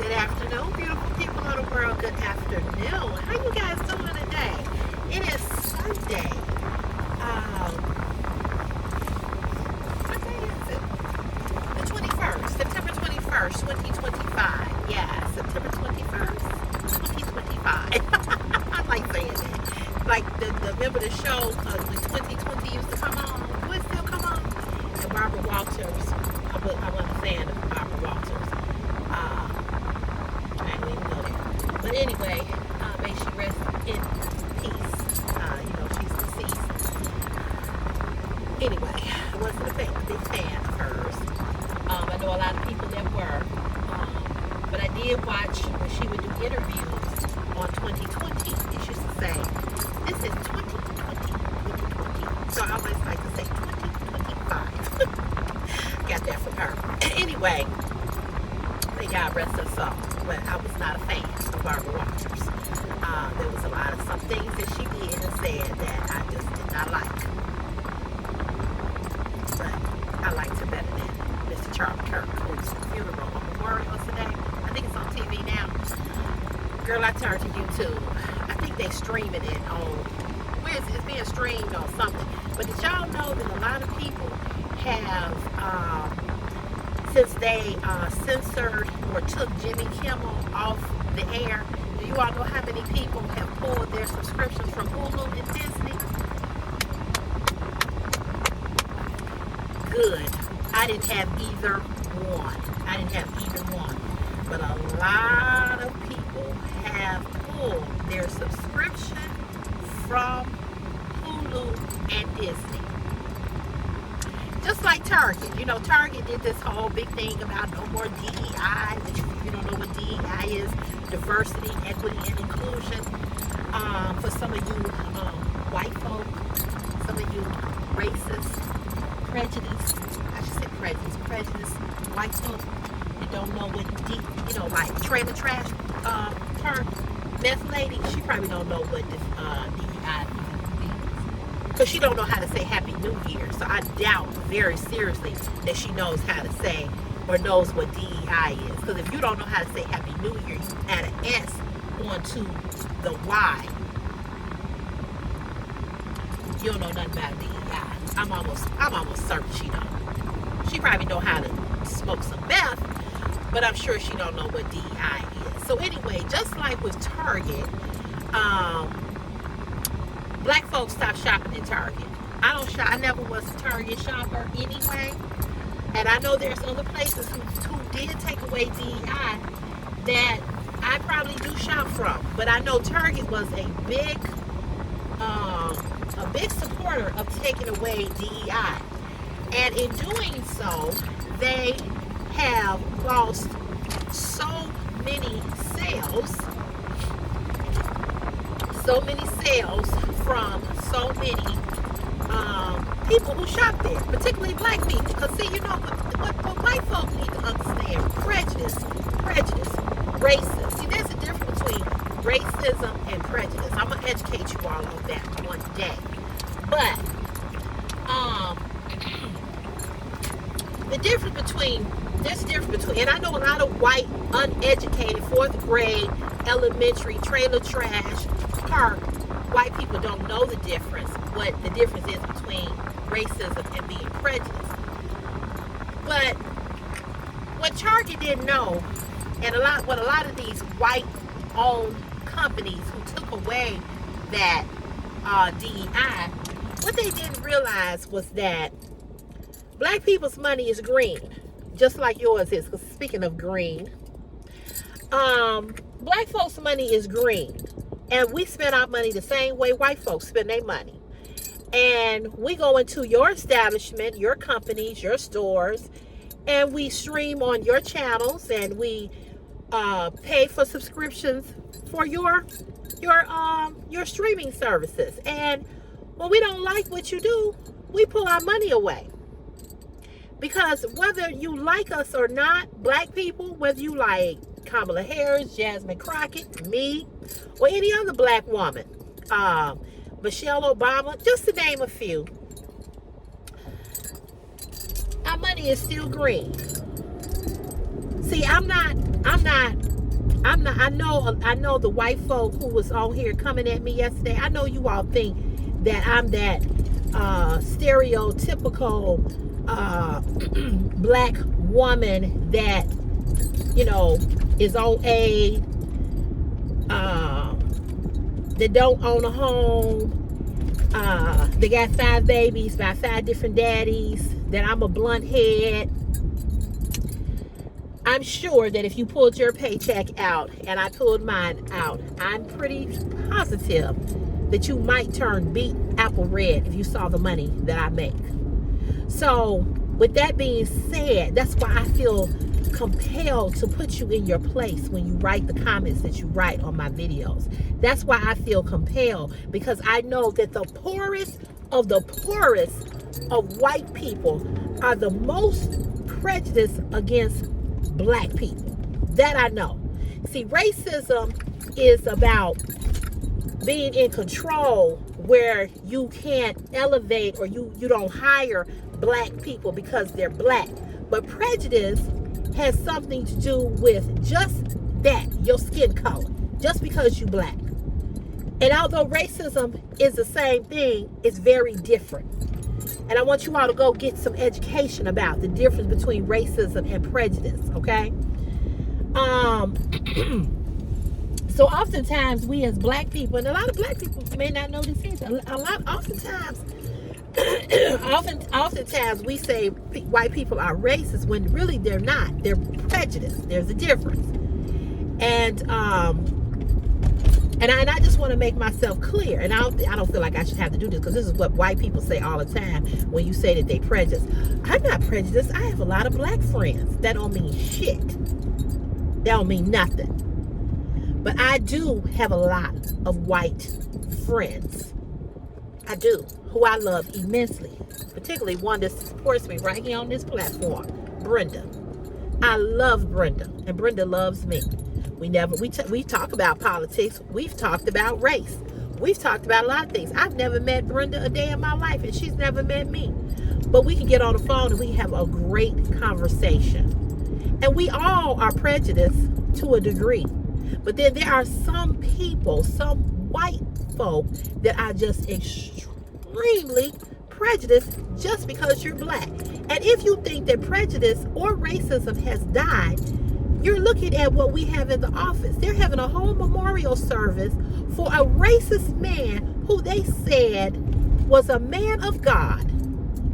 Good afternoon, beautiful people of the world. Good afternoon. How you guys doing today? It is Sunday. What day is it? The 21st, September 21st, 2025. Yeah, September 21st, 2025. I like saying that. Like the remember the show when 2020 used to come on? Would it still come on? And Barbara Walters. I wasn't a fan of Barbara Walters. I didn't even know that. But anyway, may she rest in peace. She's deceased. Anyway, I wasn't a big fan of hers. I know a lot of people that were. But I did watch when she would do interviews on 2020. She used to say, this is 2020. So I always like to say 2025. Got that from her. Anyway, may God rest her soul. But I was not a fan of Barbara Walters. There was a lot of some things that she did and said that I just did not like. But I liked her better than Mr. Charlie Kirk, whose funeral on Memorial today. I think it's on TV now. Girl, I turned to YouTube. I think they streaming it on, it's being streamed on something. But did y'all know that a lot of people have, since they censored or took Jimmy Kimmel off the air, do you all know how many people have pulled their subscriptions from HULU and Disney? Good. I didn't have either one. But a lot of people have pulled their subscription from HULU and Disney. Just like Target. Target did this whole big thing about no more DEI, which if you don't know what DEI is, diversity, equity, and inclusion. For some of you white folk, some of you racist, prejudice, I should say prejudice, white folk that don't know what like trailer trash term, meth lady, she probably don't know what this DEI means. Because she don't know how to say Happy New Year. So I doubt very seriously that she knows how to say or knows what DEI is. Because if you don't know how to say Happy New Year, you add an S onto the Y. You don't know nothing about DEI. I'm almost certain she don't. She probably know how to smoke some meth, but I'm sure she don't know what DEI is. So anyway, just like with Target, black folks stop shopping at Target. I never was a Target shopper anyway. And I know there's other places who did take away DEI that I probably do shop from. But I know Target was a big supporter of taking away DEI. And in doing so, they have lost so many sales from so many people who shop there, particularly black people. Because see, what white folk need to understand, prejudice, racism. See, there's a difference between racism and prejudice. I'm going to educate you all on that one day. But there's a difference between, and I know a lot of white, uneducated, 4th grade, elementary, trailer trash, park, white people don't know the difference, what the difference is between racism and being prejudiced. But what Target didn't know, and what a lot of these white-owned companies who took away that DEI, what they didn't realize was that black people's money is green, just like yours is. Because speaking of green, black folks' money is green. And we spend our money the same way white folks spend their money. And we go into your establishment, your companies, your stores, and we stream on your channels, and we pay for subscriptions for your streaming services. And when we don't like what you do, we pull our money away. Because whether you like us or not, black people, whether you like Kamala Harris, Jasmine Crockett, me, or any other black woman, Michelle Obama, just to name a few, our money is still green. See, I'm not not. I know the white folk who was on here coming at me yesterday. I know you all think that I'm that stereotypical black woman that, you know, is on aid, that don't own a home, they got 5 babies by 5 different daddies, that I'm a blunt head. I'm sure that if you pulled your paycheck out and I pulled mine out, I'm pretty positive that you might turn beet apple red if you saw the money that I make. So with that being said, that's why I feel compelled to put you in your place when you write the comments that you write on my videos. That's why I feel compelled, because I know that the poorest of white people are the most prejudiced against black people. That I know. See, racism is about being in control, where you can't elevate, or you don't hire black people because they're black. But prejudice has something to do with just that, your skin color, just because you black. And although racism is the same thing, it's very different. And I want you all to go get some education about the difference between racism and prejudice, okay? So oftentimes we as black people, and a lot of black people may not know this either, oftentimes we say white people are racist when really they're not. They're prejudiced. There's a difference. And I just want to make myself clear. And I don't feel like I should have to do this, because this is what white people say all the time when you say that they prejudiced. I'm not prejudiced. I have a lot of black friends. That don't mean shit. That don't mean nothing. But I do have a lot of white friends. I do, who I love immensely, particularly one that supports me right here on this platform, Brenda. I love Brenda, and Brenda loves me. We talk about politics. We've talked about race. We've talked about a lot of things. I've never met Brenda a day in my life, and she's never met me. But we can get on the phone and we have a great conversation. And we all are prejudiced to a degree. But then there are some people, some white folk, that are just extremely prejudiced just because you're black. And if you think that prejudice or racism has died, you're looking at what we have in the office. They're having a whole memorial service for a racist man who they said was a man of God.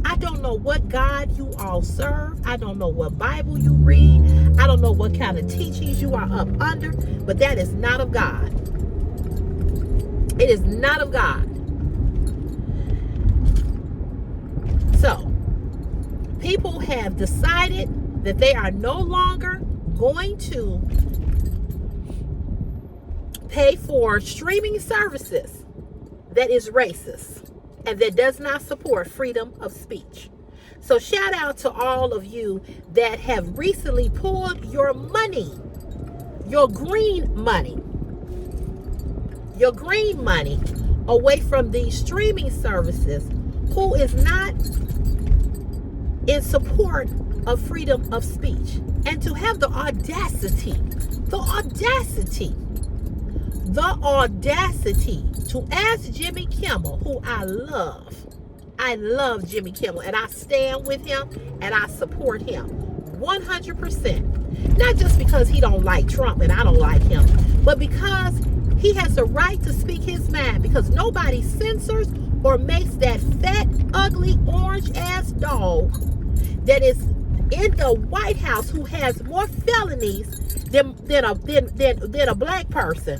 I don't know what God you all serve. I don't know what Bible you read. I don't know what kind of teachings you are up under, but that is not of God. It is not of God. So, people have decided that they are no longer going to pay for streaming services that is racist and that does not support freedom of speech. So shout out to all of you that have recently pulled your money, your green money away from these streaming services, who is not in support of freedom of speech. And to have the audacity to ask Jimmy Kimmel, who I love Jimmy Kimmel, and I stand with him and I support him 100%. Not just because he don't like Trump and I don't like him, but because he has the right to speak his mind, because nobody censors or makes that fat, ugly, orange-ass dog that is in the White House, who has more felonies than a black person.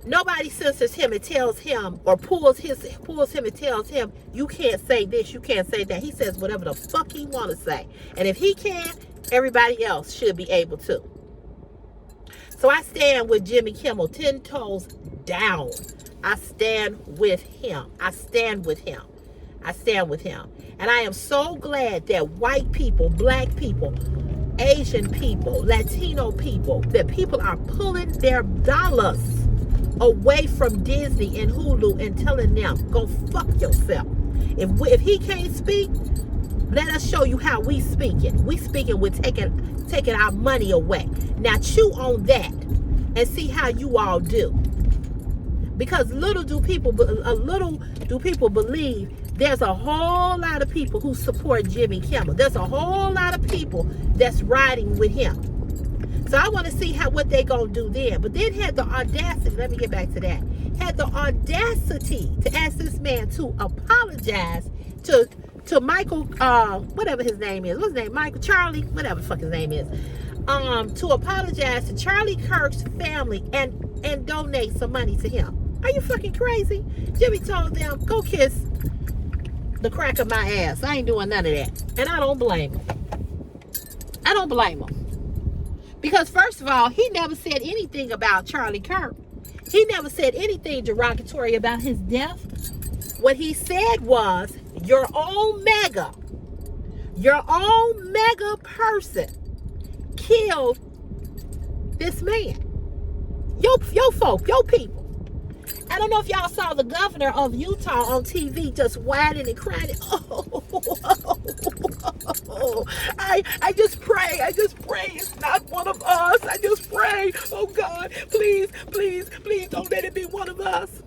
Nobody censors him and tells him, or pulls him and tells him, you can't say this, you can't say that. He says whatever the fuck he want to say. And if he can, everybody else should be able to. So I stand with Jimmy Kimmel 10 toes down. I stand with him. And I am so glad that white people, black people, Asian people, Latino people, that people are pulling their dollars away from Disney and Hulu and telling them, go fuck yourself. If he can't speak, Let us show you how we speaking. We speaking with taking our money away. Now chew on that and see how you all do. Because little do people believe there's a whole lot of people who support Jimmy Kimmel. There's a whole lot of people that's riding with him. So I want to see what they gonna do then. But then had the audacity, let me get back to that, had the audacity to ask this man to apologize to Michael, whatever his name is. What's his name? Michael, Charlie, whatever the fuck his name is. To apologize to Charlie Kirk's family and donate some money to him. Are you fucking crazy? Jimmy told them, go kiss the crack of my ass. I ain't doing none of that. And I don't blame him. I don't blame him. Because first of all, he never said anything about Charlie Kirk. He never said anything derogatory about his death. What he said was, your own mega person killed this man. Your folk, your people. I don't know if y'all saw the governor of Utah on TV just whining and crying. I just pray it's not one of us. I just pray, oh God, please don't let it be one of us.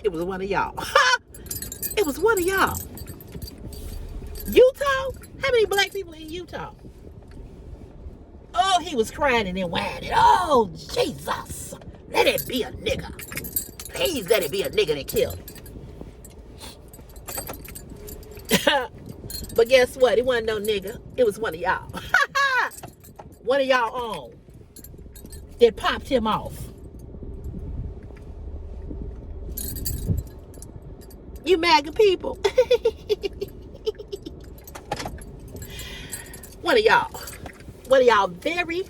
It was one of y'all. It was one of y'all. Utah? How many black people in Utah? Oh, he was crying and then whining. Oh, Jesus. Let it be a nigga. Please let it be a nigga that killed him. But guess what? It wasn't no nigga. It was one of y'all. One of y'all own that popped him off. You MAGA people. One of y'all very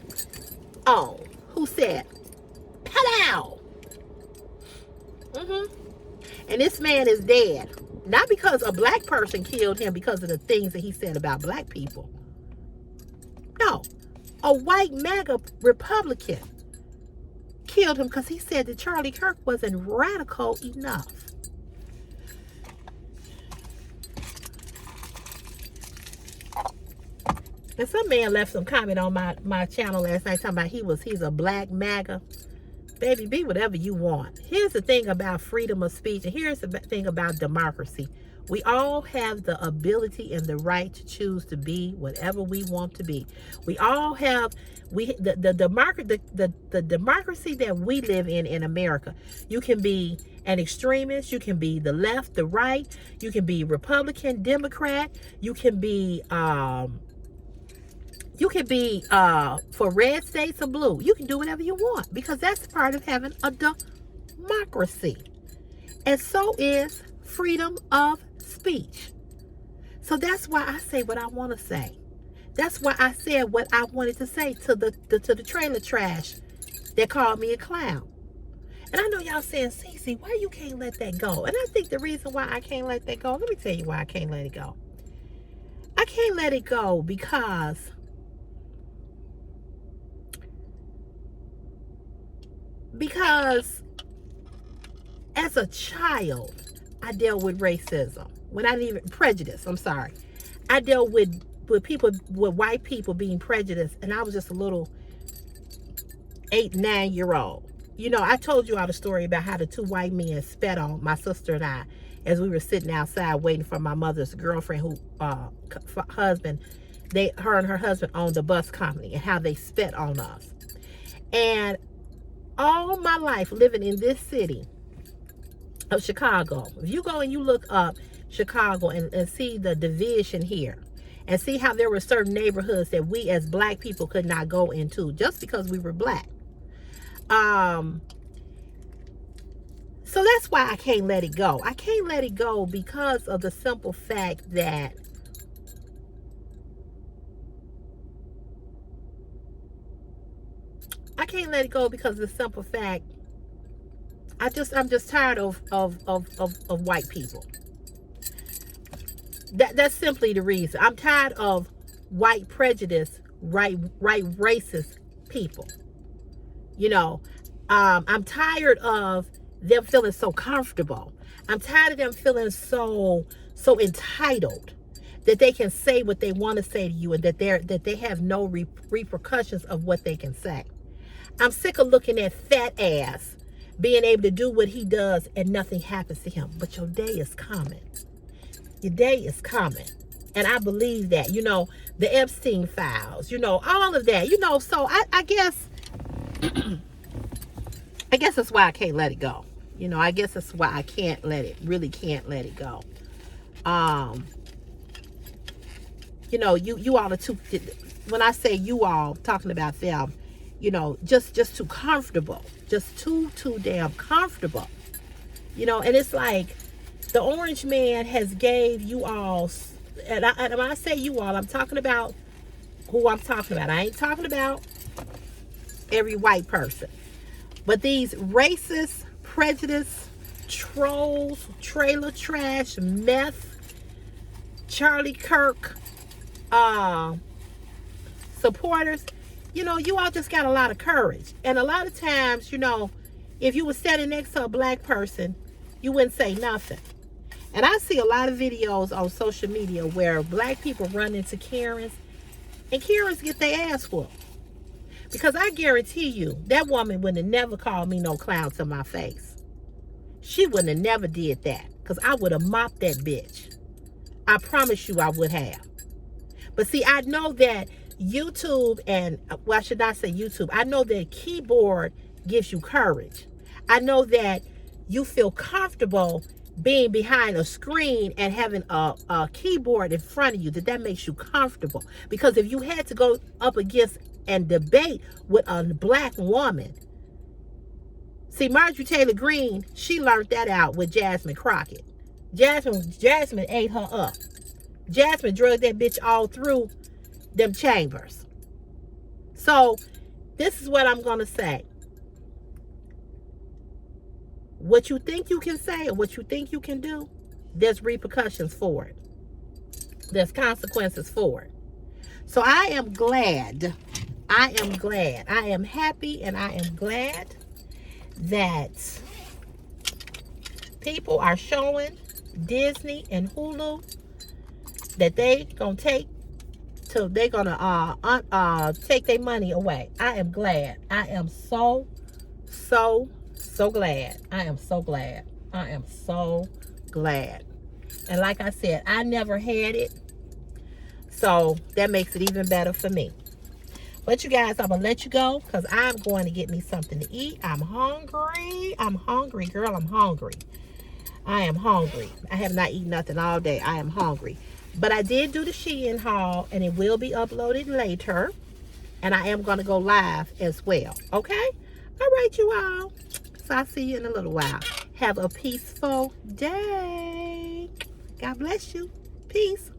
own who said, hello. And this man is dead. Not because a black person killed him because of the things that he said about black people. No. A white MAGA Republican killed him because he said that Charlie Kirk wasn't radical enough. And some man left some comment on my channel last night talking about he's a black MAGA. Baby, be whatever you want. Here's the thing about freedom of speech, and here's the thing about democracy. We all have the ability and the right to choose to be whatever we want to be. We all have the democracy that we live in America. You can be an extremist, you can be the left, the right, you can be Republican, Democrat, you can be for red states or blue. You can do whatever you want because that's part of having a democracy. And so is freedom of speech. So that's why I say what I want to say. That's why I said what I wanted to say to the trailer trash that called me a clown. And I know y'all saying, Cece, why you can't let that go? And I think the reason why I can't let that go, let me tell you why I can't let it go. I can't let it go because as a child, I dealt with racism. When I didn't even, prejudice, I'm sorry. I dealt with people, with white people being prejudiced, and I was just a little 8-9-year-old. You know, I told you all the story about how the two white men spat on my sister and I as we were sitting outside waiting for my mother's girlfriend who, husband, her and her husband owned a bus company, and how they spat on us. And all my life living in this city of Chicago, if you go and you look up Chicago and see the division here and see how there were certain neighborhoods that we as black people could not go into just because we were black. So that's why I can't let it go. I can't let it go because of the simple fact that I can't let it go because of the simple fact I'm just tired of white people. That's simply the reason. I'm tired of white prejudice, right racist people. You know, I'm tired of them feeling so comfortable. I'm tired of them feeling so entitled. that they can say what they want to say to you, and that they have no repercussions of what they can say. I'm sick of looking at fat ass being able to do what he does and nothing happens to him. But your day is coming. Your day is coming. And I believe that, the Epstein files, all of that, so I guess, I guess that's why I can't let it go. I guess that's why I really can't let it go. You all are too, when I say you all, talking about them, just too comfortable, just too damn comfortable, and it's like the orange man has gave you all, and when I say you all, I'm talking about who I'm talking about. I ain't talking about every white person, but these racist, prejudice, trolls, trailer trash, meth, Charlie Kirk, supporters, you all just got a lot of courage. And a lot of times, if you were standing next to a black person, you wouldn't say nothing. And I see a lot of videos on social media where black people run into Karens, and Karens get their ass whooped. Because I guarantee you, that woman would have never called me no clown to my face. She wouldn't have never did that, because I would have mopped that bitch. I promise you I would have. But see, I know that YouTube and, well, I should not say YouTube. I know that keyboard gives you courage. I know that you feel comfortable being behind a screen and having a keyboard in front of you, that makes you comfortable. Because if you had to go up against and debate with a black woman, see, Marjorie Taylor Greene, she learned that out with Jasmine Crockett. Jasmine ate her up. Jasmine drugged that bitch all through them chambers. So this is what I'm going to say. What you think you can say or what you think you can do, there's repercussions for it. There's consequences for it. So I am glad. I am happy, and I am glad that people are showing Disney and Hulu that they gonna take their money away. I am glad. I am so glad. I am so glad. I am so glad. And like I said, I never had it, so that makes it even better for me. But you guys, I'm gonna let you go because I'm going to get me something to eat. I'm hungry. I'm hungry, girl. I'm hungry. I am hungry. I have not eaten nothing all day. I am hungry. But I did do the Shein haul, and it will be uploaded later. And I am going to go live as well. Okay? All right, you all. So I'll see you in a little while. Have a peaceful day. God bless you. Peace.